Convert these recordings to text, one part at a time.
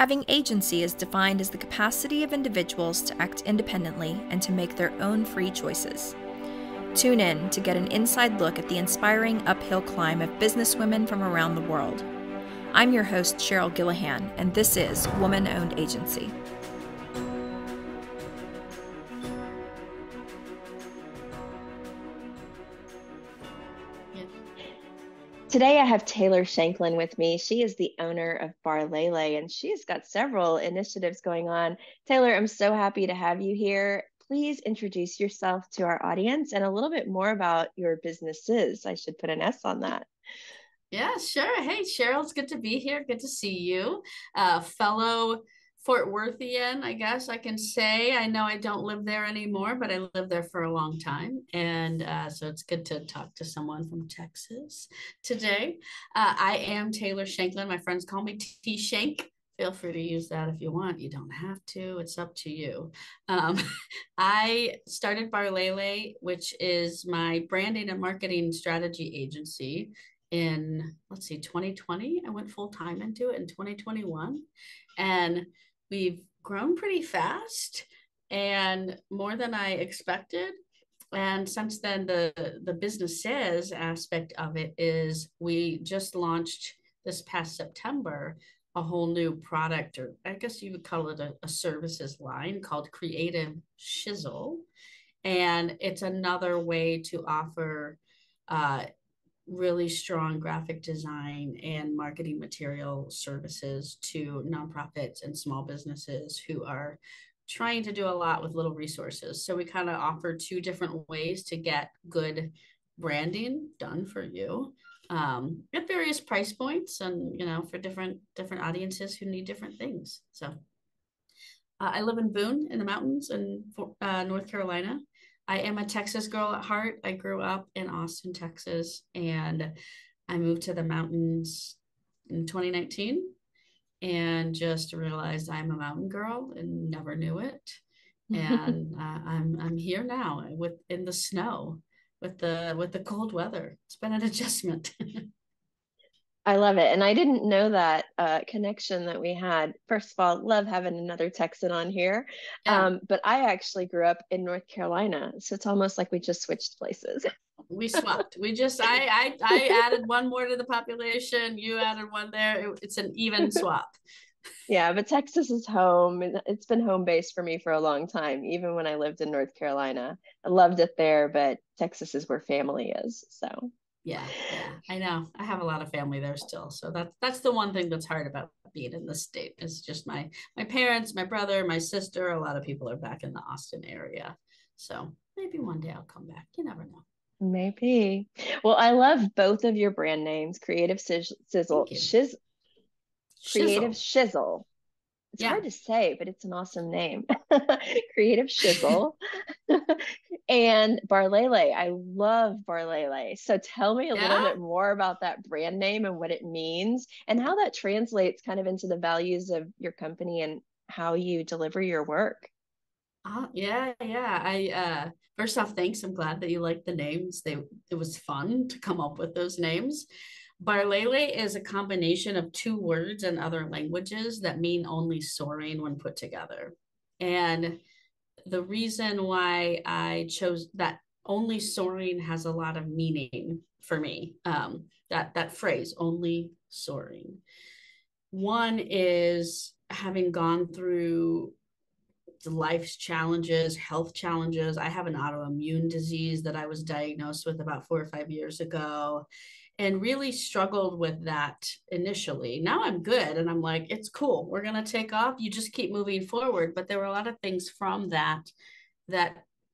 Having agency is defined as the capacity of individuals to act independently and to make their own free choices. Tune in to get an inside look at the inspiring uphill climb of businesswomen from around the world. I'm your host, Cheryl Gillihan, and this is Woman-Owned Agency. Today I have Taylor Shanklin with me. She is the owner of Barlele, and she's got several initiatives going on. Taylor, I'm so happy to have you here. Please introduce yourself to our audience and a little bit more about your businesses. I should put an S on that. Yeah, sure. Hey, Cheryl, it's good to be here. Good to see you. Fellow Fort Worthian, I guess I can say. I know I don't live there anymore, but I lived there for a long time. And so it's good to talk to someone from Texas today. I am Taylor Shanklin. My friends call me T Shank. Feel free to use that if you want. You don't have to. It's up to you. I started Barlele, which is my branding and marketing strategy agency in, 2020. I went full time into it in 2021. And we've grown pretty fast and more than I expected. And since then, the businesses aspect of it is we just launched this past September a whole new product, or I guess you would call it a services line called Creative Shizzle. And it's another way to offer really strong graphic design and marketing material services to nonprofits and small businesses who are trying to do a lot with little resources. So we kind of offer two different ways to get good branding done for you at various price points, and for different audiences who need different things. So I live in Boone in the mountains in North Carolina. I am a Texas girl at heart. I grew up in Austin, Texas, and I moved to the mountains in 2019 and just realized I'm a mountain girl and never knew it. And I'm here now in the snow with the cold weather. It's been an adjustment. I love it. And I didn't know that connection that we had. First of all, love having another Texan on here. Yeah. But I actually grew up in North Carolina. So it's almost like we just switched places. We swapped. I added one more to the population. You added one there. It's an even swap. Yeah, but Texas is home. It's been home base for me for a long time, even when I lived in North Carolina. I loved it there, but Texas is where family is. So yeah, I know. I have a lot of family there still. So that's the one thing that's hard about being in this state. It's just my parents, my brother, my sister. A lot of people are back in the Austin area. So maybe one day I'll come back. You never know. maybe. Well, I love both of your brand names, Thank you. Creative Shizzle. Shizzle. It's Yeah. hard to say, but it's an awesome name. Creative Shizzle. And Barlele. I love Barlele. So tell me a little Yeah. bit more about that brand name and what it means and how that translates kind of into the values of your company and how you deliver your work. Yeah. I first off, thanks. I'm glad that you like the names. It was fun to come up with those names. Barlele is a combination of two words in other languages that mean only soaring when put together. And the reason why I chose that, only soaring, has a lot of meaning for me. That phrase, only soaring. One is having gone through life's challenges, health challenges. I have an autoimmune disease that I was diagnosed with about 4 or 5 years ago and really struggled with that initially. Now I'm good and I'm like, it's cool. We're going to take off. You just keep moving forward. But there were a lot of things from that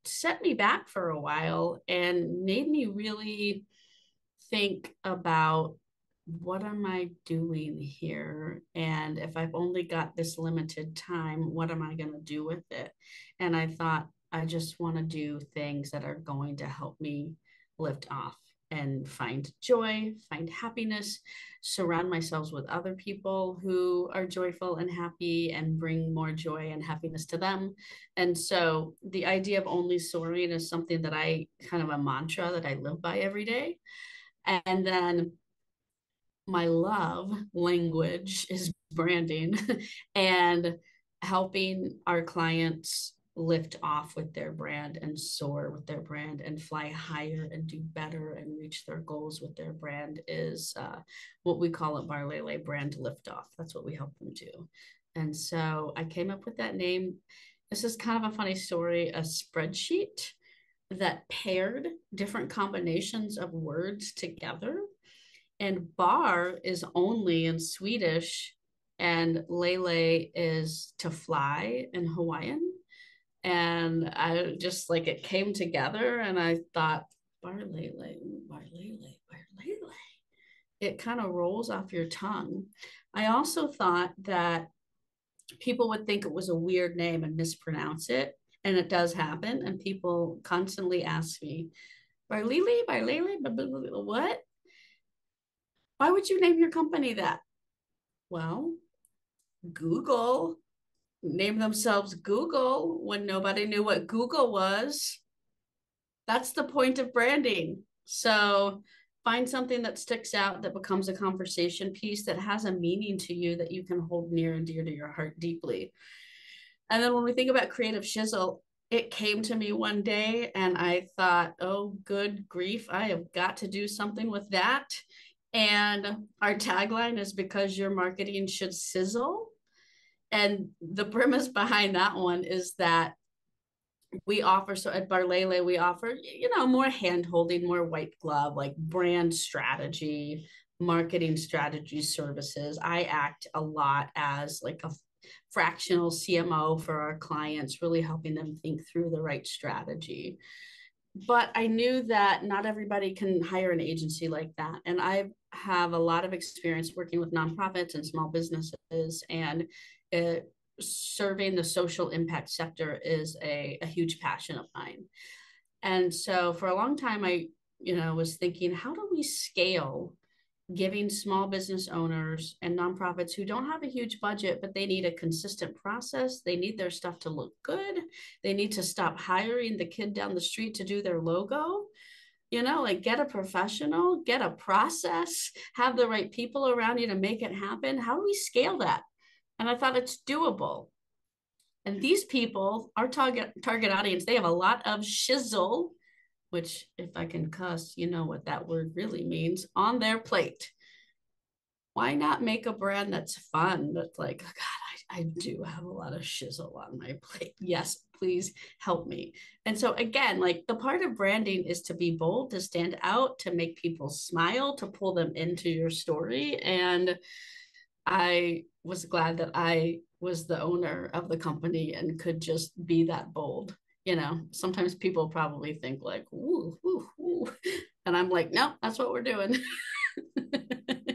set me back for a while and made me really think about, what am I doing here? And if I've only got this limited time, what am I going to do with it? And I thought, I just want to do things that are going to help me lift off and find joy, find happiness, surround myself with other people who are joyful and happy and bring more joy and happiness to them. And so the idea of only soaring is something that I kind of a mantra that I live by every day. And then my love language is branding and helping our clients lift off with their brand and soar with their brand and fly higher and do better and reach their goals with their brand is what we call at Barlele brand liftoff. That's what we help them do. And so I came up with that name. This is kind of a funny story, a spreadsheet that paired different combinations of words together. And bar is only in Swedish, and lele is to fly in Hawaiian. And I just like it came together, and I thought, Barlele, Barlele, Barlele. It kind of rolls off your tongue. I also thought that people would think it was a weird name and mispronounce it. And it does happen. And people constantly ask me, Barlele, Barlele, what? Why would you name your company that? Well, Google named themselves Google when nobody knew what Google was. That's the point of branding. So find something that sticks out, that becomes a conversation piece, that has a meaning to you, that you can hold near and dear to your heart deeply. And then when we think about Creative Shizzle, it came to me one day and I thought, oh, good grief, I have got to do something with that. And our tagline is because your marketing should sizzle. And the premise behind that one is that we offer, so at Barlele, we offer, more hand holding, more white glove, like brand strategy, marketing strategy services. I act a lot as like a fractional CMO for our clients, really helping them think through the right strategy. But I knew that not everybody can hire an agency like that. And I have a lot of experience working with nonprofits and small businesses, and serving the social impact sector is a huge passion of mine. And so for a long time, I, was thinking, how do we scale giving small business owners and nonprofits who don't have a huge budget, but they need a consistent process. They need their stuff to look good. They need to stop hiring the kid down the street to do their logo. Like get a professional, get a process, have the right people around you to make it happen. How do we scale that? And I thought it's doable. And these people, our target audience, they have a lot of shizzle, which if I can cuss, you know what that word really means, on their plate. Why not make a brand that's fun? That's like, oh God, I do have a lot of shizzle on my plate. Yes, please help me. And so again, like the part of branding is to be bold, to stand out, to make people smile, to pull them into your story. And I was glad that I was the owner of the company and could just be that bold. Sometimes people probably think like, ooh, ooh, ooh. And I'm like, no, that's what we're doing.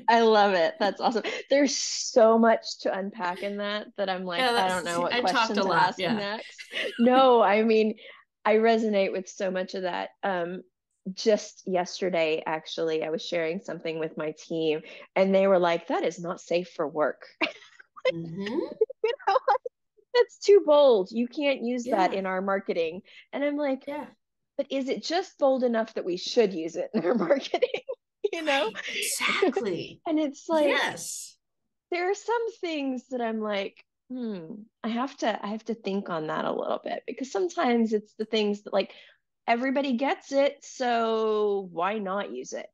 I love it. That's awesome. There's so much to unpack in that I'm like, Yeah, I don't know what I question talked a to lot. ask Yeah. next. No, I mean, I resonate with so much of that. Just yesterday, actually, I was sharing something with my team, and they were like, that is not safe for work. Mm-hmm. That's too bold. You can't use that Yeah. in our marketing. And I'm like, Yeah. but is it just bold enough that we should use it in our marketing? You know? Right. Exactly. And it's like, Yes. there are some things that I'm like, I have to think on that a little bit, because sometimes it's the things that like everybody gets it, so why not use it?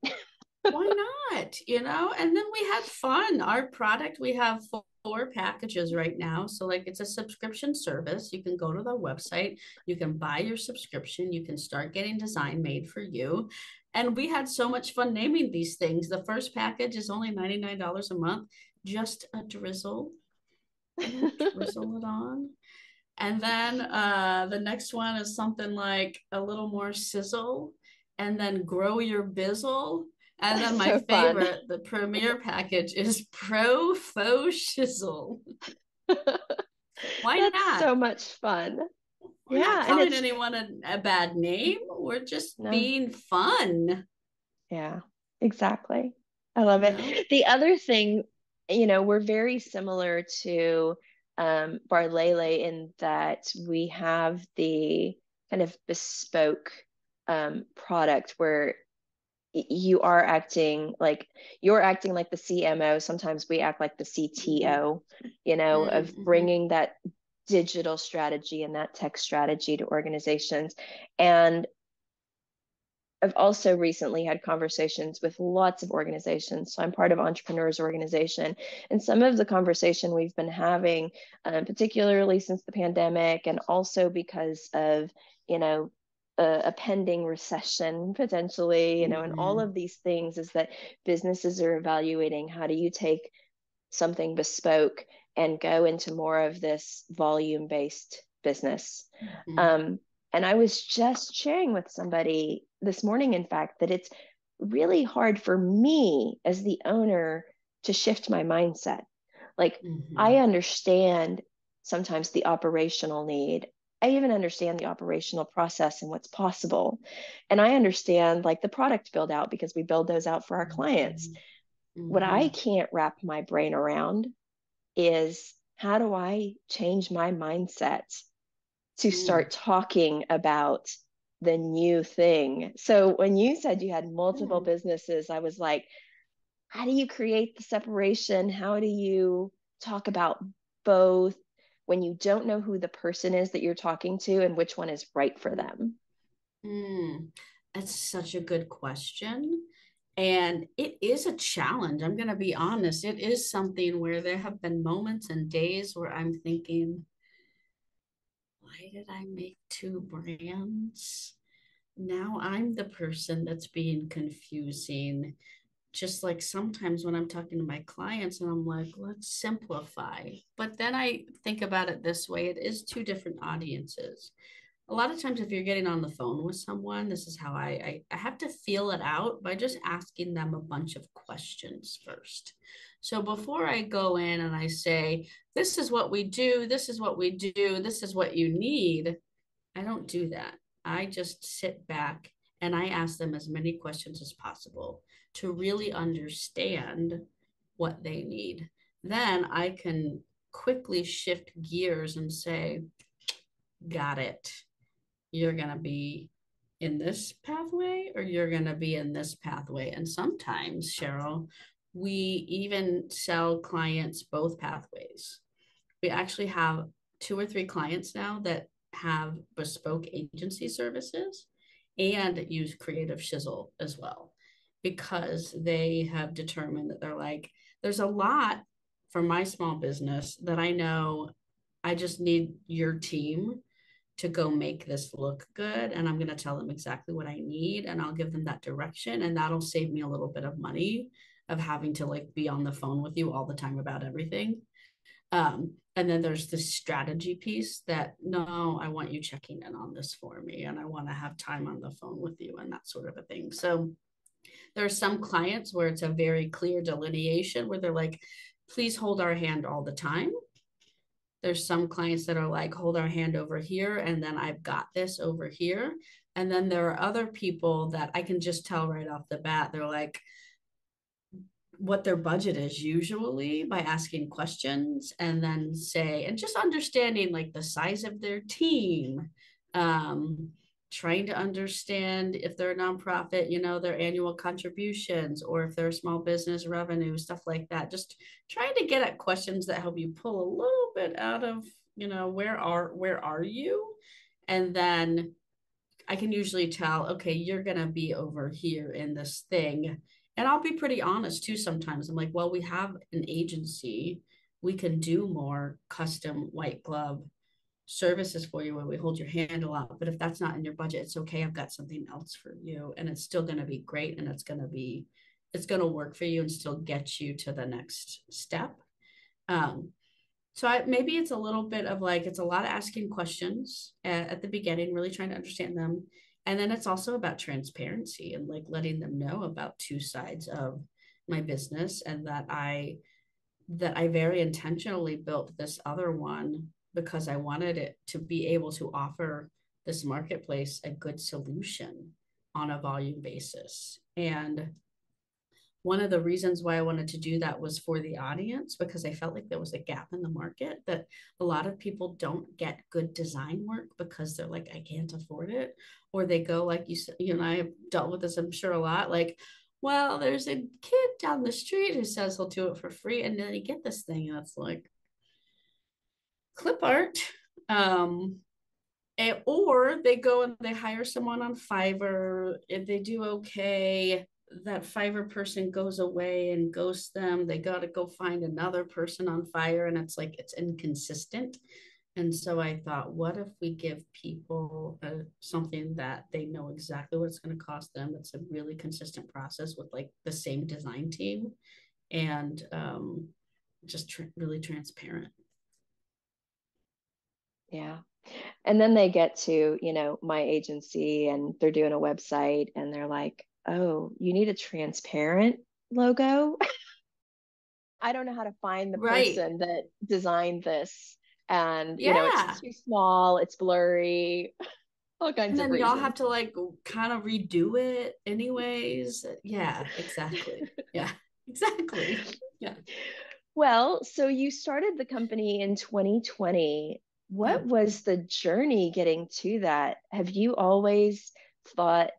Why not? And then we had fun. Our product, we have four packages right now. So, like, it's a subscription service. You can go to the website, you can buy your subscription, you can start getting design made for you. And we had so much fun naming these things. The first package is only $99 a month, just a drizzle, drizzle it on. And then the next one is something like a little more sizzle, and then grow your bizzle. And then That's my so fun. favorite, the premier package, is Pro Faux Shizzle. Why That's not? so much fun. We're not Yeah, and calling it's anyone a bad name. We're just no, being fun, yeah, exactly. I love you know? it. The other thing, we're very similar to Barlele in that we have the kind of bespoke product where you are acting like the CMO. Sometimes we act like the CTO, of Mm-hmm. bringing that digital strategy and that tech strategy to organizations. And I've also recently had conversations with lots of organizations. So I'm part of Entrepreneurs Organization. And some of the conversation we've been having, particularly since the pandemic, and also because of, a pending recession potentially, and all Mm-hmm. of these things, is that businesses are evaluating how do you take something bespoke and go into more of this volume based business. Mm-hmm. Um, and I was just sharing with somebody this morning, in fact, that it's really hard for me as the owner to shift my mindset. Like, I Mm-hmm. understand sometimes the operational need. I even understand the operational process and what's possible. And I understand like the product build out because we build those out for our clients. What I Mm-hmm. can't wrap my brain around is how do I change my mindset to Mm-hmm. start talking about the new thing? So when you said you had multiple Mm-hmm. businesses, I was like, how do you create the separation? How do you talk about both when you don't know who the person is that you're talking to and which one is right for them? Mm, that's such a good question. And it is a challenge. I'm going to be honest. It is something where there have been moments and days where I'm thinking, why did I make two brands? Now I'm the person that's being confusing. Just like sometimes when I'm talking to my clients and I'm like, let's simplify. But then I think about it this way, it is two different audiences. A lot of times if you're getting on the phone with someone, this is how I have to feel it out by just asking them a bunch of questions first. So before I go in and I say, this is what we do, this is what we do, this is what you need, I don't do that. I just sit back and I ask them as many questions as possible to really understand what they need. Then I can quickly shift gears and say, got it. You're going to be in this pathway or you're going to be in this pathway. And sometimes, Cheryl, we even sell clients both pathways. We actually have two or three clients now that have bespoke agency services and use Creative Shizzle as well because they have determined that they're like, there's a lot for my small business that I know I just need your team to go make this look good. And I'm going to tell them exactly what I need and I'll give them that direction. And that'll save me a little bit of money of having to like be on the phone with you all the time about everything. And then there's this strategy piece that no, I want you checking in on this for me and I want to have time on the phone with you and that sort of a thing. So there are some clients where it's a very clear delineation where they're like, please hold our hand all the time. There's some clients that are like, hold our hand over here, and then I've got this over here. And then there are other people that I can just tell right off the bat, they're like, what their budget is usually by asking questions and then say and just understanding like the size of their team, um, trying to understand if they're a nonprofit, their annual contributions, or if they're a small business revenue, stuff like that, just trying to get at questions that help you pull a little bit out of where are you, and then I can usually tell, okay, you're going to be over here in this thing. And I'll be pretty honest too sometimes. I'm like, well, we have an agency. We can do more custom white glove services for you where we hold your hand a lot. But if that's not in your budget, it's okay. I've got something else for you. And it's still going to be great. And it's going to work for you and still get you to the next step. Um, maybe it's a little bit of like, it's a lot of asking questions at the beginning, really trying to understand them. And then it's also about transparency and like letting them know about two sides of my business and that I very intentionally built this other one because I wanted it to be able to offer this marketplace a good solution on a volume basis. And one of the reasons why I wanted to do that was for the audience, because I felt like there was a gap in the market that a lot of people don't get good design work because they're like, I can't afford it. Or they go, like you said, you and I have dealt with this, I'm sure, a lot. Like, well, there's a kid down the street who says he'll do it for free. And then you get this thing and it's like clip art. Or they go and they hire someone on Fiverr. If they do okay, that Fiverr person goes away and ghosts them. They got to go find another person on Fiverr, and it's like it's inconsistent. And so I thought, what if we give people something that they know exactly what it's going to cost them? It's a really consistent process with like the same design team, and just really transparent. Yeah. And then they get to, my agency and they're doing a website and they're like, oh, you need a transparent logo? I don't know how to find the Right. person that designed this. And, it's Yeah. too small, it's blurry, all kinds And of then y'all reasons. have to like kind of redo it anyways. Yeah, exactly. Yeah, exactly. Yeah. Well, so you started the company in 2020. Yeah. What was the journey getting to that? Have you always thought,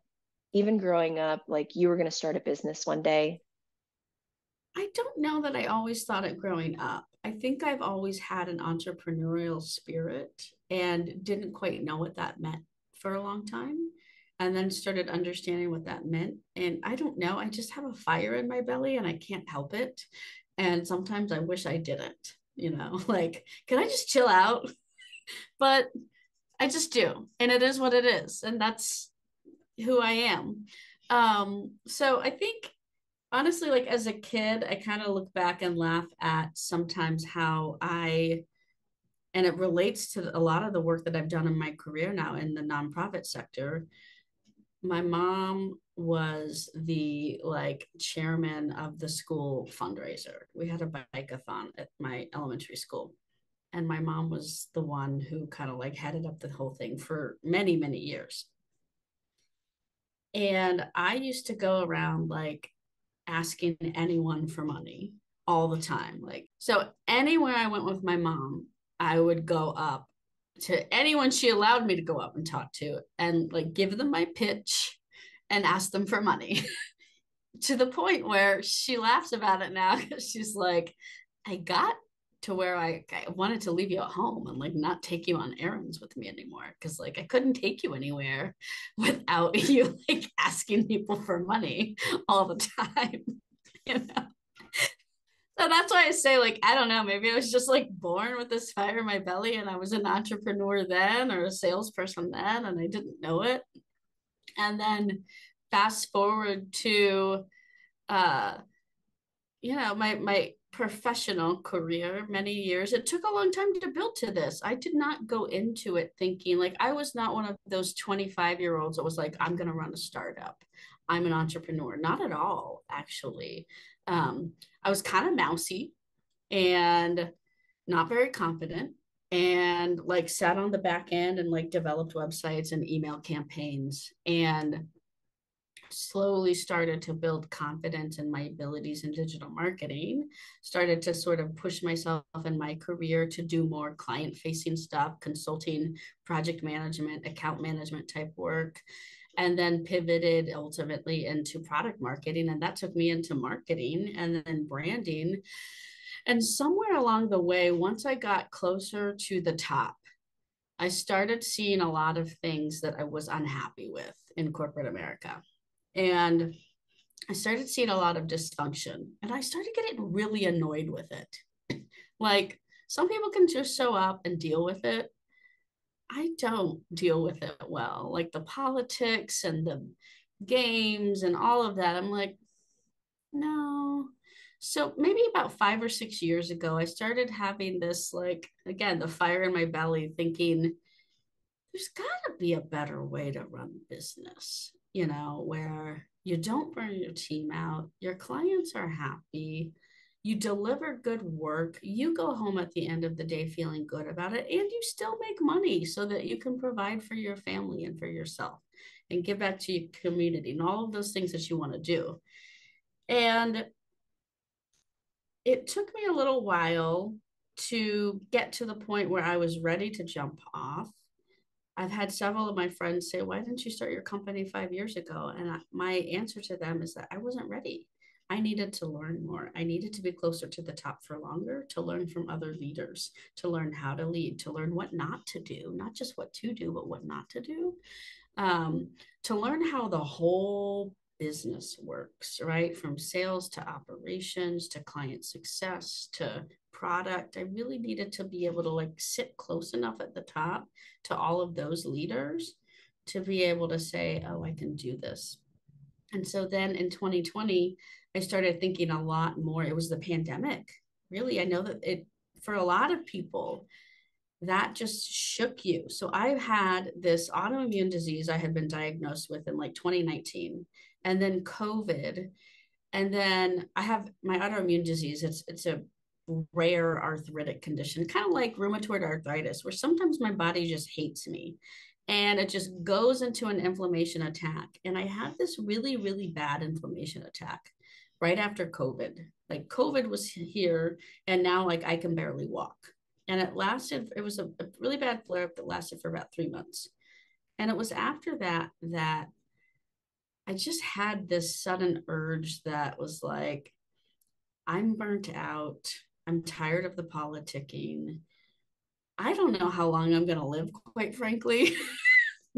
even growing up, like you were going to start a business one day? I don't know that I always thought it growing up. I think I've always had an entrepreneurial spirit and didn't quite know what that meant for a long time. And then started understanding what that meant. And I don't know, I just have a fire in my belly and I can't help it. And sometimes I wish I didn't, like, can I just chill out? But I just do. And it is what it is. And that's who I am. So I think honestly, like as a kid, I kind of look back and laugh at sometimes how and it relates to a lot of the work that I've done in my career now in the nonprofit sector. My mom was the like chairman of the school fundraiser. We had a bike-a-thon at my elementary school. And my mom was the one who kind of like headed up the whole thing for many, many years. And I used to go around like asking anyone for money all the time. Like, so anywhere I went with my mom, I would go up to anyone she allowed me to go up and talk to and like give them my pitch and ask them for money to the point where she laughs about it now. She's like, I got to where I wanted to leave you at home and like not take you on errands with me anymore because like I couldn't take you anywhere without you like asking people for money all the time. you know so that's why I say like I don't know, maybe I was just like born with this fire in my belly and I was an entrepreneur then or a salesperson then and I didn't know it. And then fast forward to uh my professional career, many years. It took a long time to build to this. I did not go into it thinking like I was not one of those 25-year-olds that was like, I'm going to run a startup. I'm an entrepreneur. Not at all, actually. I was kind of mousy and not very confident and like sat on the back end and like developed websites and email campaigns and slowly started to build confidence in my abilities in digital marketing, started to sort of push myself in my career to do more client facing stuff, consulting, project management, account management type work, and then pivoted ultimately into product marketing. And that took me into marketing and then branding. And somewhere along the way, once I got closer to the top, I started seeing a lot of things that I was unhappy with in corporate America. And I started seeing a lot of dysfunction and I started getting really annoyed with it. Like some people can just show up and deal with it. I don't deal with it well. Like the politics and the games and all of that. I'm like, no. So maybe about 5 or 6 years ago, I started having this, like, again, the fire in my belly, thinking, there's got to be a better way to run business, where you don't burn your team out, your clients are happy, you deliver good work, you go home at the end of the day feeling good about it, and you still make money so that you can provide for your family and for yourself and give back to your community and all of those things that you want to do. And it took me a little while to get to the point where I was ready to jump off. I've had several of my friends say, "Why didn't you start your company 5 years ago?" And my answer to them is that I wasn't ready. I needed to learn more. I needed to be closer to the top for longer, to learn from other leaders, to learn how to lead, to learn what not to do, not just what to do, but what not to do, to learn how the whole business works, right? From sales to operations to client success to product. I really needed to be able to like sit close enough at the top to all of those leaders to be able to say, oh, I can do this. And so then in 2020, I started thinking a lot more. It was the pandemic. Really, I know that it, for a lot of people, that just shook you. So I've had this autoimmune disease I had been diagnosed with in like 2019, and then COVID. And then I have my autoimmune disease. It's a rare arthritic condition, kind of like rheumatoid arthritis, where sometimes my body just hates me and it just goes into an inflammation attack. And I had this really, really bad inflammation attack right after COVID. Like COVID was here, and now like I can barely walk. And it lasted, it was a really bad flare up that lasted for about 3 months. And it was after that that I just had this sudden urge that was like, I'm burnt out. I'm tired of the politicking. I don't know how long I'm going to live, quite frankly,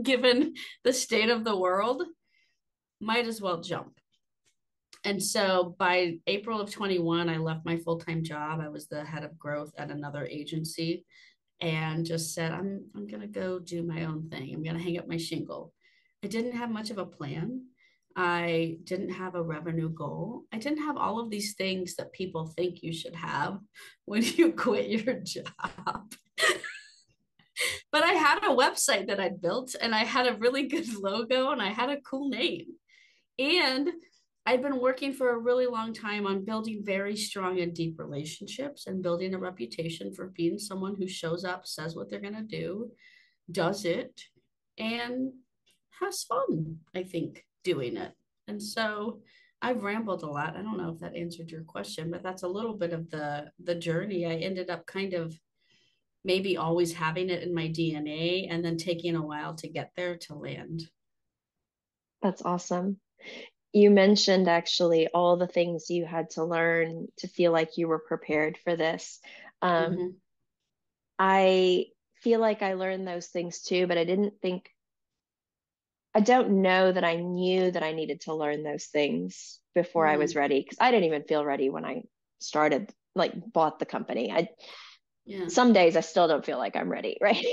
given the state of the world. Might as well jump. And so by April of 21, I left my full-time job. I was the head of growth at another agency and just said, I'm going to go do my own thing. I'm going to hang up my shingle. I didn't have much of a plan. I didn't have a revenue goal. I didn't have all of these things that people think you should have when you quit your job. But I had a website that I'd built, and I had a really good logo, and I had a cool name. And I'd been working for a really long time on building very strong and deep relationships and building a reputation for being someone who shows up, says what they're going to do, does it, and has fun, I think, doing it. And so I've rambled a lot. I don't know if that answered your question, but that's a little bit of the journey. I ended up kind of maybe always having it in my DNA and then taking a while to get there to land. That's awesome. You mentioned actually all the things you had to learn to feel like you were prepared for this. Um, Mm-hmm. I feel like I learned those things too, but I don't know that I knew that I needed to learn those things before I was Mm, ready because I didn't even feel ready when I started, like bought the company. yeah. Some days I still don't feel like I'm ready, right?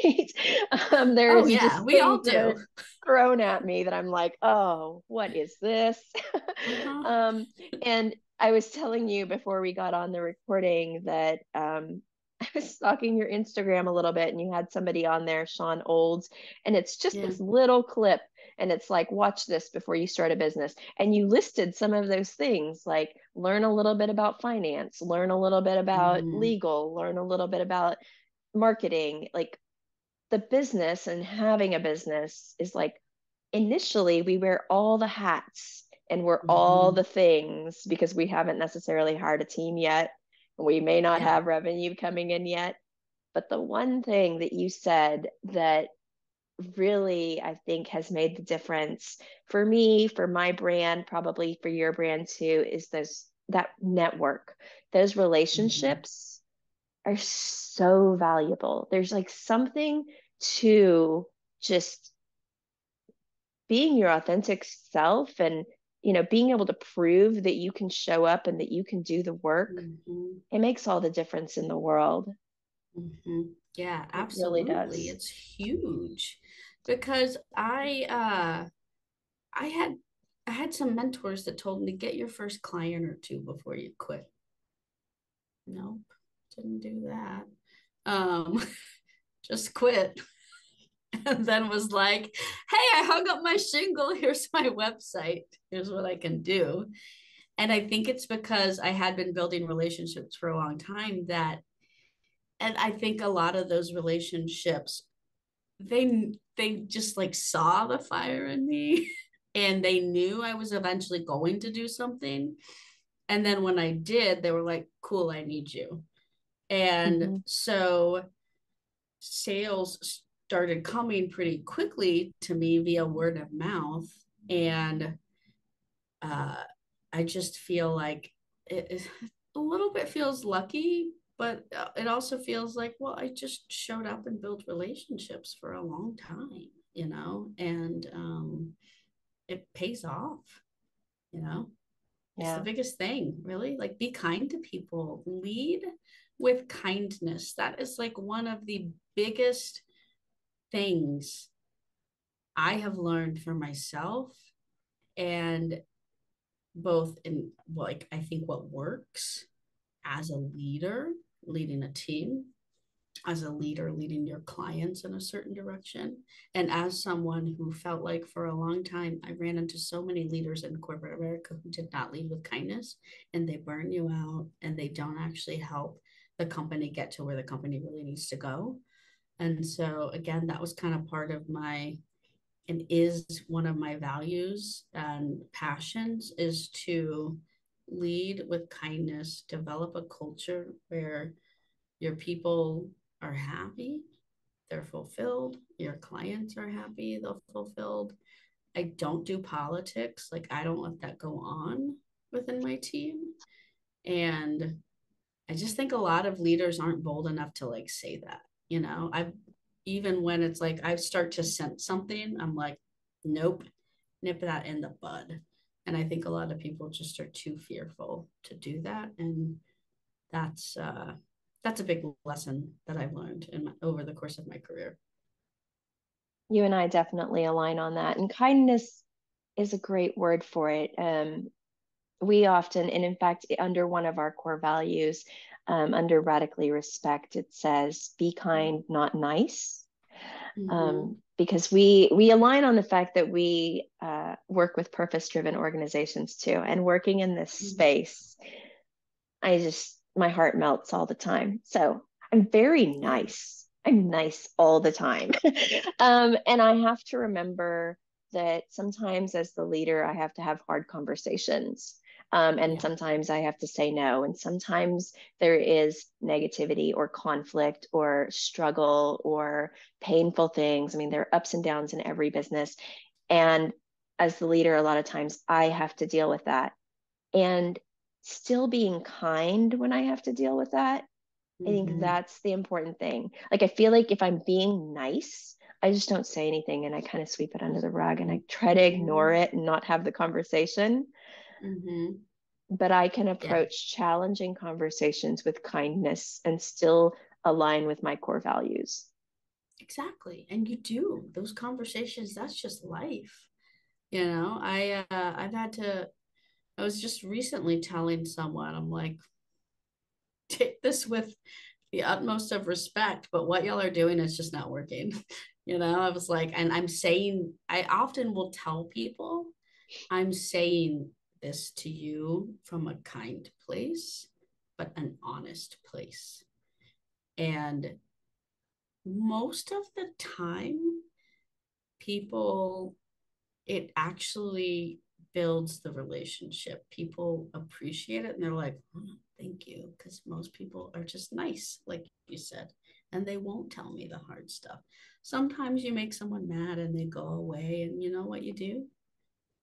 Oh, There's yeah, just we all things that do. are thrown at me that I'm like, oh, what is this? Uh-huh. um, and I was telling you before we got on the recording that I was stalking your Instagram a little bit and you had somebody on there, Sean Olds, and it's just Yeah. this little clip and it's like, watch this before you start a business. And you listed some of those things like learn a little bit about finance, learn a little bit about Mm-hmm. legal, learn a little bit about marketing. Like the business and having a business is like initially we wear all the hats and we're all Mm-hmm. the things because we haven't necessarily hired a team yet. We may not Yeah. have revenue coming in yet. But the one thing that you said that really, I think, has made the difference for me, for my brand, probably for your brand too, is that network. Those Mm-hmm. relationships are so valuable. There's like something to just being your authentic self and being able to prove that you can show up and that you can do the work. Mm-hmm. It makes all the difference in the world. Mm-hmm. Yeah, It really absolutely. does. It's huge because I had I had some mentors that told me get your first client or two before you quit. Nope, didn't do that. Um, just quit. And then was like, hey, I hung up my shingle. Here's my website. Here's what I can do. And I think it's because I had been building relationships for a long time that, and I think a lot of those relationships, they just like saw the fire in me and they knew I was eventually going to do something. And then when I did, they were like, cool, I need you. And so sales started coming pretty quickly to me via word of mouth. And I just feel like it a little bit feels lucky, but it also feels like, well, I just showed up and built relationships for a long time, and it pays off, you know. It's the Yeah. biggest thing, really. Like, be kind to people, lead with kindness. That is like one of the biggest things I have learned for myself, and both in, like, I think what works as a leader, leading a team, as a leader, leading your clients in a certain direction. And as someone who felt like for a long time, I ran into so many leaders in corporate America who did not lead with kindness, and they burn you out and they don't actually help the company get to where the company really needs to go. And so, again, that was kind of part of my, and is one of my values and passions, is to lead with kindness, develop a culture where your people are happy, they're fulfilled, your clients are happy, they're fulfilled. I don't do politics. Like, I don't let that go on within my team. And I just think a lot of leaders aren't bold enough to like say that, I, even when it's like I start to sense something, I'm like, nope, nip that in the bud. And I think a lot of people just are too fearful to do that. And that's a big lesson that I've learned over the course of my career. You and I definitely align on that. And kindness is a great word for it. We often, and in fact, under one of our core values, under radically respect, it says, be kind, not nice. Because we align on the fact that we work with purpose-driven organizations too. And working in this space, my heart melts all the time. So I'm very nice. I'm nice all the time. And I have to remember that sometimes as the leader, I have to have hard conversations. And sometimes I have to say no. And sometimes there is negativity or conflict or struggle or painful things. I mean, there are ups and downs in every business. And as the leader, a lot of times I have to deal with that. And still being kind when I have to deal with that. I think that's the important thing. Like, I feel like if I'm being nice, I just don't say anything and I kind of sweep it under the rug and I try to ignore it and not have the conversation. But I can approach challenging conversations with kindness and still align with my core values. Exactly. And you do those conversations. That's just life. I was just recently telling someone, I'm like, take this with the utmost of respect, but what y'all are doing is just not working. I was like, and I often will tell people, I'm saying this to you from a kind place, but an honest place. And most of the time, it actually builds the relationship. People appreciate it and they're like, oh, thank you. Because most people are just nice, like you said, and they won't tell me the hard stuff. Sometimes you make someone mad and they go away, and you know what you do?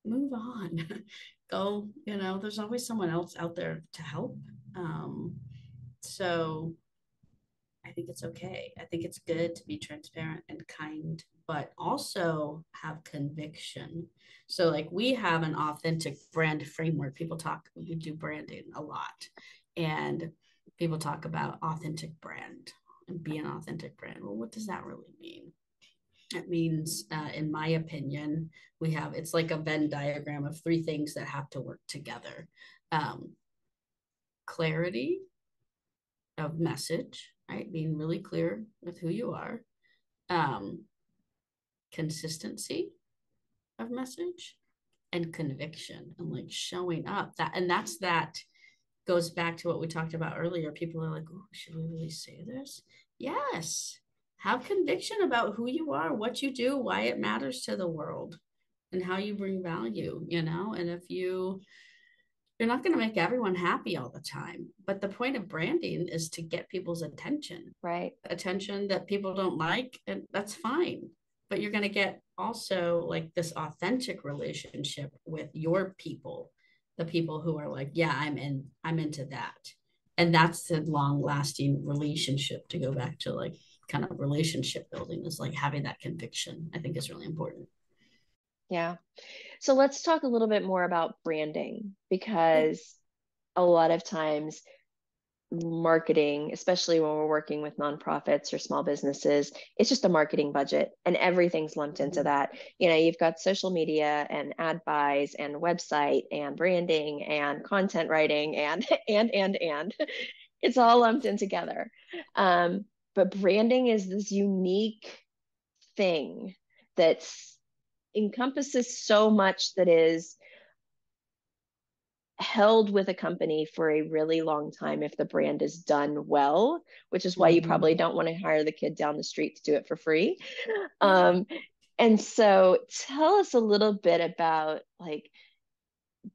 Move on. Go, there's always someone else out there to help. So I think it's okay. I think it's good to be transparent and kind, but also have conviction. So, like, we have an authentic brand framework. We do branding a lot, and people talk about authentic brand and be an authentic brand. Well, what does that really mean? It means, in my opinion, it's like a Venn diagram of three things that have to work together. Clarity of message, right? Being really clear with who you are. Consistency of message and conviction, and like showing up. That goes back to what we talked about earlier. People are like, oh, should we really say this? Yes. Have conviction about who you are, what you do, why it matters to the world, and how you bring value, and if you You're not going to make everyone happy all the time. But the point of branding is to get people's attention. Right. Attention that people don't like, and that's fine. But you're going to get also like this authentic relationship with your people, the people who are like, yeah, I'm into that. And that's the long lasting relationship, to go back to like kind of relationship building, is like having that conviction, I think is really important. Yeah. So let's talk a little bit more about branding, Yeah. because a lot of times marketing, especially when we're working with nonprofits or small businesses, it's just a marketing budget and everything's lumped into that. You know, you've got social media and ad buys and website and branding and content writing and and it's all lumped in together. But branding is this unique thing that's encompasses so much, that is held with a company for a really long time if the brand is done well, which is why you probably don't want to hire the kid down the street to do it for free. And so tell us a little bit about like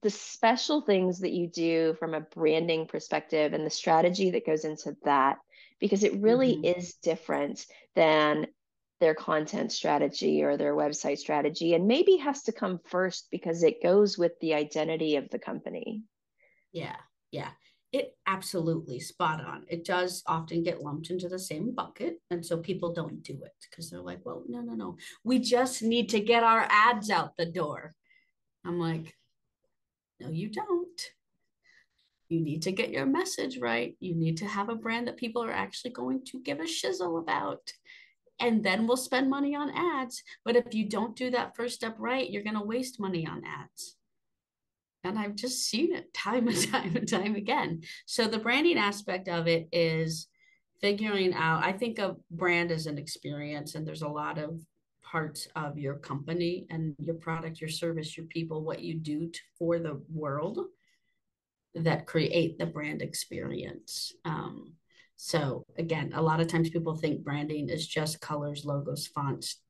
the special things that you do from a branding perspective and the strategy that goes into that, because it really is different than their content strategy or their website strategy, and maybe has to come first because it goes with the identity of the company. Yeah, yeah. It absolutely spot on. It does often get lumped into the same bucket. And so people don't do it because they're like, well, no, no, no. We just need to get our ads out the door. I'm like, no, you don't. You need to get your message right. You need to have a brand that people are actually going to give a shizzle about. And then we'll spend money on ads. But if you don't do that first step right, you're going to waste money on ads. And I've just seen it time and time and time again. So the branding aspect of it is figuring out, I think of brand as an experience, and there's a lot of parts of your company and your product, your service, your people, what you do for the world that create the brand experience. So again, a lot of times people think branding is just colors, logos, fonts,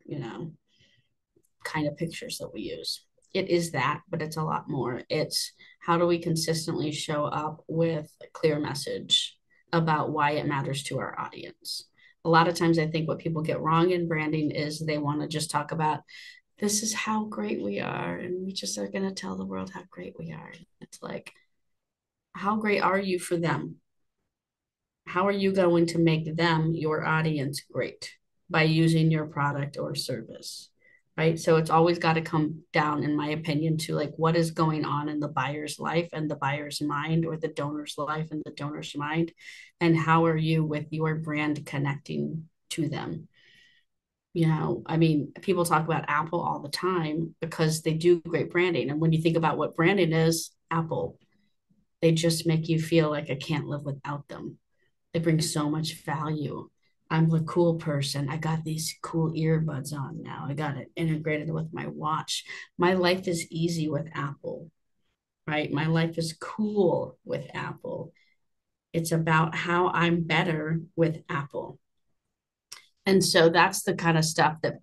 kind of pictures that we use. It is that, but it's a lot more. It's how do we consistently show up with a clear message about why it matters to our audience. A lot of times I think what people get wrong in branding is they want to just talk about, this is how great we are, and we just are going to tell the world how great we are. It's like, how great are you for them? How are you going to make them, your audience, great by using your product or service? Right. So it's always got to come down, in my opinion, to like what is going on in the buyer's life and the buyer's mind, or the donor's life and the donor's mind. And how are you with your brand connecting to them? I mean, people talk about Apple all the time because they do great branding. And when you think about what branding is, Apple, they just make you feel like I can't live without them. They bring so much value. I'm the cool person. I got these cool earbuds on now. I got it integrated with my watch. My life is easy with Apple, right? My life is cool with Apple. It's about how I'm better with Apple. And so that's the kind of stuff that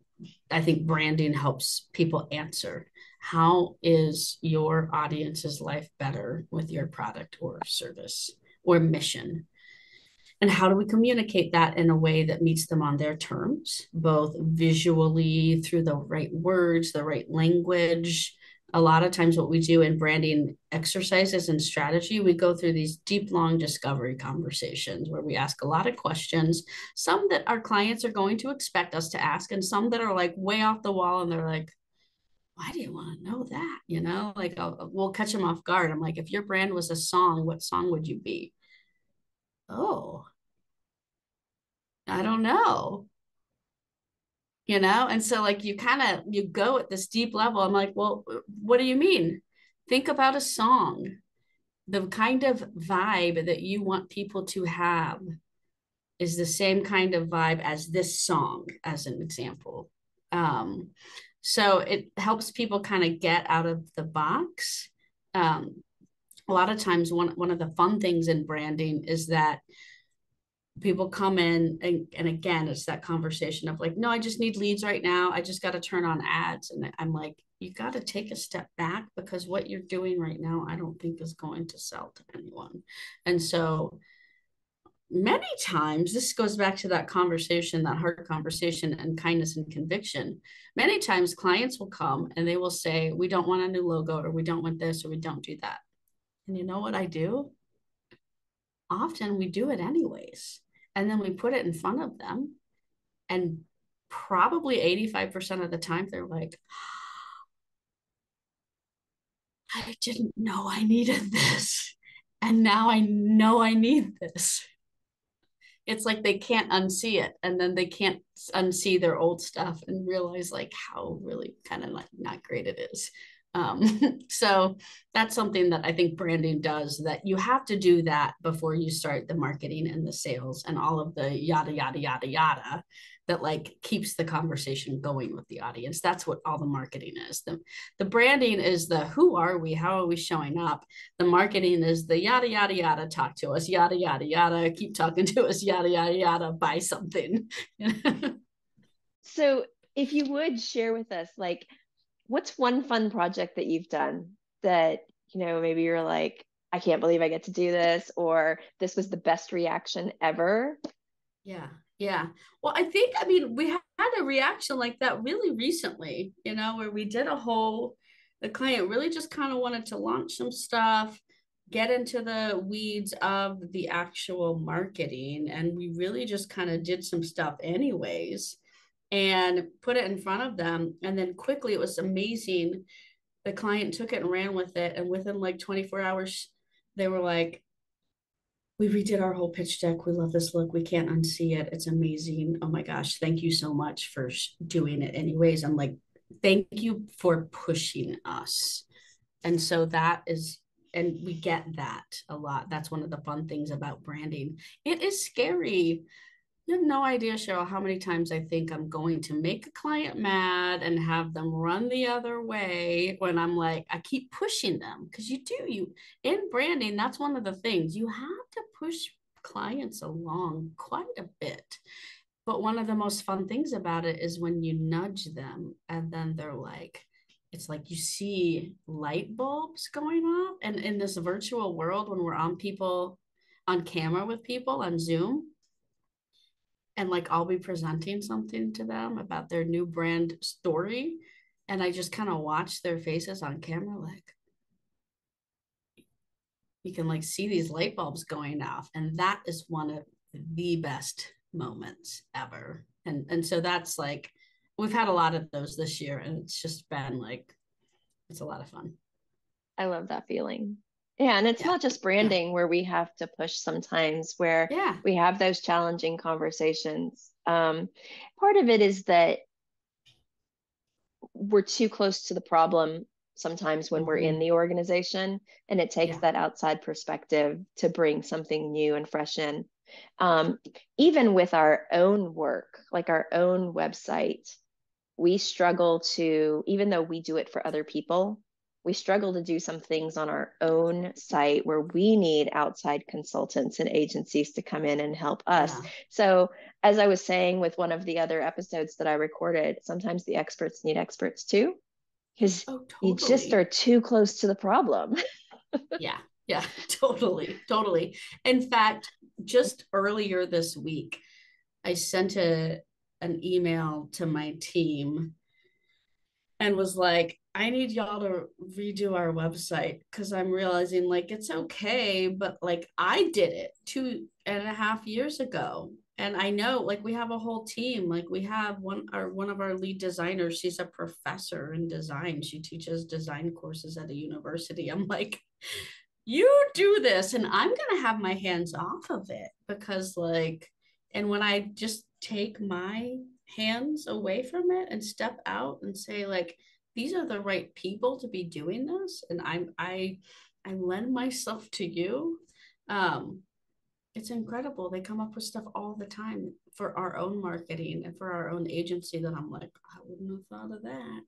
I think branding helps people answer. How is your audience's life better with your product or service or mission? And how do we communicate that in a way that meets them on their terms, both visually through the right words, the right language? A lot of times, what we do in branding exercises and strategy, we go through these deep, long discovery conversations where we ask a lot of questions, some that our clients are going to expect us to ask, and some that are like way off the wall. And they're like, why do you want to know that? Like we'll catch them off guard. I'm like, if your brand was a song, what song would you be? Oh, I don't know. And so like you go at this deep level. I'm like, well, what do you mean? Think about a song, the kind of vibe that you want people to have is the same kind of vibe as this song, as an example. So it helps people kind of get out of the box. A lot of times one of the fun things in branding is that people come in and again, it's that conversation of like, no, I just need leads right now. I just got to turn on ads. And I'm like, you got to take a step back, because what you're doing right now, I don't think is going to sell to anyone. And so many times, this goes back to that conversation, that hard conversation, and kindness and conviction. Many times clients will come and they will say, we don't want a new logo, or we don't want this, or we don't do that. And you know what I do? Often we do it anyways. And then we put it in front of them. And probably 85% of the time, they're like, I didn't know I needed this. And now I know I need this. It's like they can't unsee it, and then they can't unsee their old stuff and realize like how really kind of like not great it is. So that's something that I think branding does, that you have to do that before you start the marketing and the sales and all of the yada yada yada yada that like keeps the conversation going with the audience. That's what all the marketing is. The branding is the who are we, how are we showing up. The marketing is the yada yada yada, talk to us, yada yada yada, keep talking to us, yada yada yada, buy something. So if you would share with us, like, what's one fun project that you've done that, maybe you're like, I can't believe I get to do this, or this was the best reaction ever? Yeah. Yeah. Well, I mean, we had a reaction like that really recently, where we did the client really just kind of wanted to launch some stuff, get into the weeds of the actual marketing. And we really just kind of did some stuff anyways and put it in front of them. And then quickly, it was amazing. The client took it and ran with it. And within like 24 hours, they were like, we redid our whole pitch deck. We love this look. We can't unsee it. It's amazing. Oh my gosh. Thank you so much for doing it anyways. I'm like, thank you for pushing us. And so that is, and we get that a lot. That's one of the fun things about branding. It is scary. You have no idea, Cheryl, how many times I think I'm going to make a client mad and have them run the other way, when I'm like, I keep pushing them, because you in branding, that's one of the things you have to push clients along quite a bit. But one of the most fun things about it is when you nudge them and then they're like, it's like you see light bulbs going off. And in this virtual world, when we're on camera with people on Zoom, and like I'll be presenting something to them about their new brand story, and I just kind of watch their faces on camera, like you can like see these light bulbs going off, and that is one of the best moments ever. And so that's like, we've had a lot of those this year, and it's just been like, it's a lot of fun. I love that feeling. Yeah, and it's Yeah. not just Yeah. branding where we have to push sometimes, where Yeah. we have those challenging conversations. Part of it is that we're too close to the problem sometimes when we're in Mm-hmm. the organization, and it takes Yeah. that outside perspective to bring something new and fresh in. Um, Even with our own work, like our own website, we struggle to, even though we do it for other people, we struggle to do some things on our own site where we need outside consultants and agencies to come in and help us. Yeah. So, as I was saying with one of the other episodes that I recorded, sometimes the experts need experts too, because Oh, you just are totally. too close to the problem. Yeah, yeah, totally, totally. In fact, just earlier this week, I sent an email to my team and was like, I need y'all to redo our website, because I'm realizing like it's okay, but like I did it 2.5 years ago. And I know like we have a whole team. Like we have one of our lead designers, she's a professor in design. She teaches design courses at a university. I'm like, you do this and I'm going to have my hands off of it, because like, and when I just take my hands away from it and step out and say like, these are the right people to be doing this, and I lend myself to you. um it's incredible. They come up with stuff all the time for our own marketing and for our own agency that I'm like, I wouldn't have thought of that.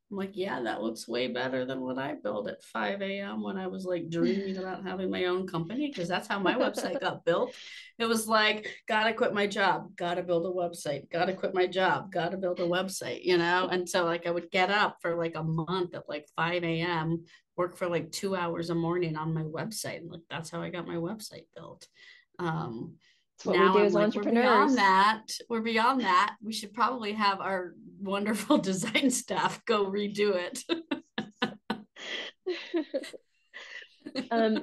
I'm like, yeah, that looks way better than what I built at 5 a.m. when I was like dreaming about having my own company, because that's how my website got built. It was like, gotta quit my job, gotta build a website, gotta quit my job, gotta build a website, you know? And so like I would get up for like a month at like 5 a.m., work for like 2 hours a morning on my website. And like that's how I got my website built. It's what we Now do I'm as like, we're beyond entrepreneurs. that. We're beyond that. We should probably have our wonderful design staff go redo it.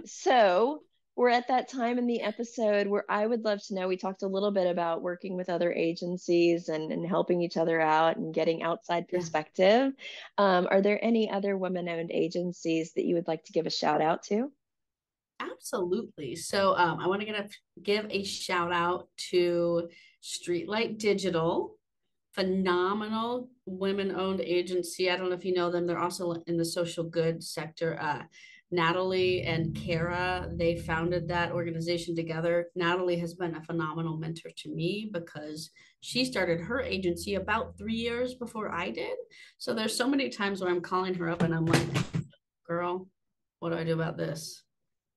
So we're at that time in the episode where I would love to know, we talked a little bit about working with other agencies and helping each other out and getting outside Yeah, perspective. Are there any other women-owned agencies that you would like to give a shout out to? absolutely. So I want to give a shout out to Streetlight Digital, phenomenal women-owned agency. I don't know if you know them. They're also in the social good sector. Natalie and Kara, they founded that organization together. Natalie has been a phenomenal mentor to me because she started her agency about 3 years before I did. So there's so many times where I'm calling her up and I'm like, girl, what do I do about this?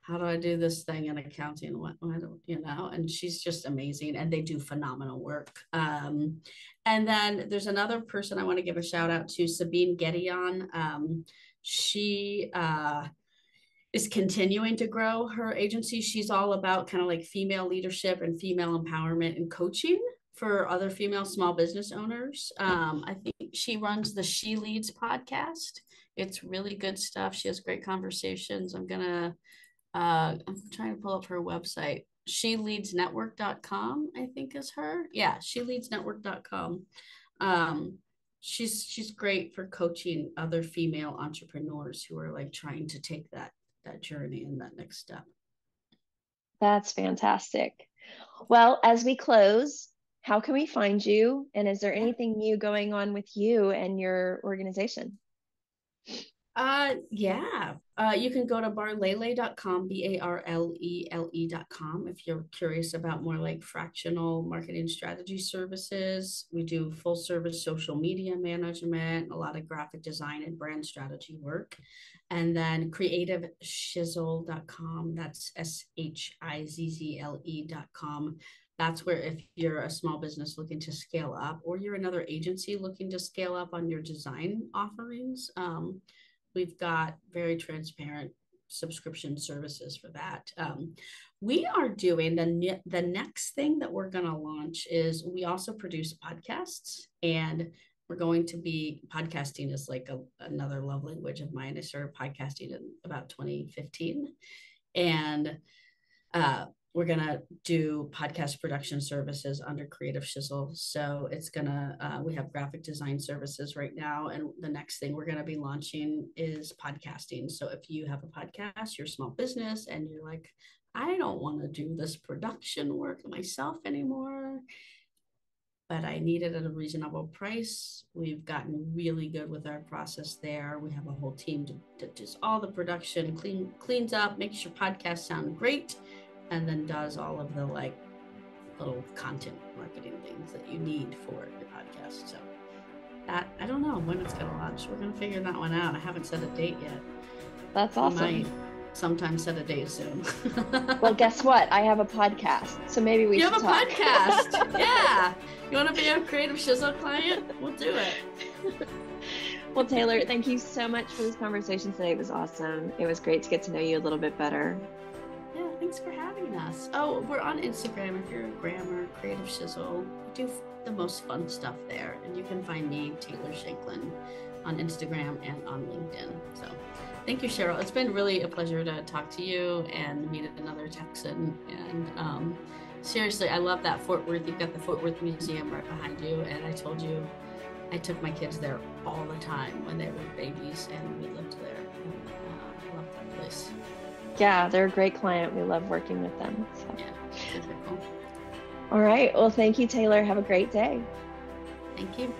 How do I do this thing in accounting? What do you know? And she's just amazing, and they do phenomenal work. And then there's another person I want to give a shout out to, Sabine Gedeon. She is continuing to grow her agency. She's all about kind of like female leadership and female empowerment and coaching for other female small business owners. I think she runs the She Leads podcast. It's really good stuff. She has great conversations. I'm trying to pull up her website. Sheleadsnetwork.com, I think is her. Yeah, sheleadsnetwork.com. She's great for coaching other female entrepreneurs who are like trying to take that journey and that next step. That's fantastic. Well, as we close, how can we find you? And is there Yeah. anything new going on with you and your organization? Yeah. You can go to barlele.com, barlele.com, if you're curious about more like fractional marketing strategy services. We do full service social media management, a lot of graphic design and brand strategy work. And then creativeshizzle.com, that's SHIZZLE.com. That's where if you're a small business looking to scale up, or you're another agency looking to scale up on your design offerings, we've got very transparent subscription services for that. We are doing the next thing that we're going to launch is we also produce podcasts, and we're going to be podcasting is like another love language of mine. I started podcasting in about 2015, and we're going to do podcast production services under Creative Shizzle. So it's going to, we have graphic design services right now. And the next thing we're going to be launching is podcasting. So if you have a podcast, you're a small business, and you're like, I don't want to do this production work myself anymore, but I need it at a reasonable price. We've gotten really good with our process there. We have a whole team that does all the production, cleans up, makes your podcast sound great, and then does all of the like little content marketing things that you need for your podcast. So that, I don't know when it's going to launch. We're going to figure that one out. I haven't set a date yet. That's awesome. We might sometime set a date soon. Well, guess what? I have a podcast, so maybe we should have a talk. podcast. Yeah. You want to be a Creative Shizzle client? We'll do it. Well, Taylor, thank you so much for this conversation today. It was awesome. It was great to get to know you a little bit better. Yeah, thanks for having us. Oh, we're on Instagram. If you're a grammar, Creative Shizzle, we do the most fun stuff there. And you can find me, Taylor Shanklin, on Instagram and on LinkedIn. So thank you, Cheryl. It's been really a pleasure to talk to you and meet another Texan. And seriously, I love that Fort Worth. You've got the Fort Worth Museum right behind you. And I told you, I took my kids there all the time when they were babies, and we lived there. And, I love that place. Yeah, they're a great client. We love working with them. So. Yeah, super cool. All right. Well, thank you, Taylor. Have a great day. Thank you.